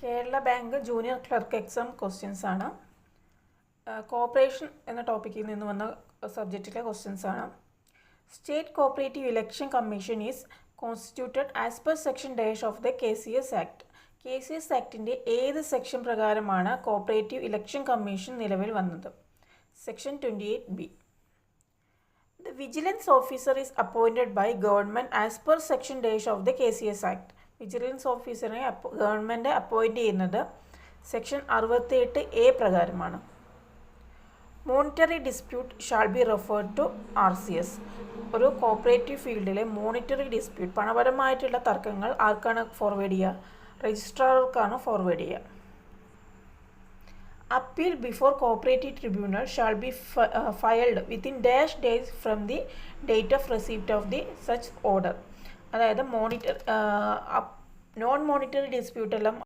Kerala bank junior clerk exam questions ആണ്. Corporation എന്ന ടോപ്പിക്കിൽ നിന്ന് വന്ന സബ്ജക്റ്റിലെ ക്വസ്റ്റ്യൻസ് ആണ്. State cooperative election commission is constituted as per section dash of the KCS act. KCS ആക്ടിൻ്റെ ഏത് section പ്രകാരമാണ് കോപ്പറേറ്റീവ് ഇലക്ഷൻ കമ്മീഷൻ നിലവിൽ വന്നത്? Section 28B. The vigilance officer is appointed by government as per section dash of the KCS Act. Vigilance ഓഫീസറിനെ government appoint ചെയ്യുന്നത് section 68A പ്രകാരമാണ്. Monetary dispute shall be referred to RCS. ഒരു cooperative ഫീൽഡിലെ monetary dispute, പണപരമായിട്ടുള്ള തർക്കങ്ങൾ ആർക്കാണ് forward ചെയ്യുക? രജിസ്ട്രാർക്കാണ് ഫോർവേഡ് ചെയ്യുക. Appeal before cooperative tribunal shall be filed within dash days from the date of receipt of the such order. അതായത് non monetary dispute എല്ലാം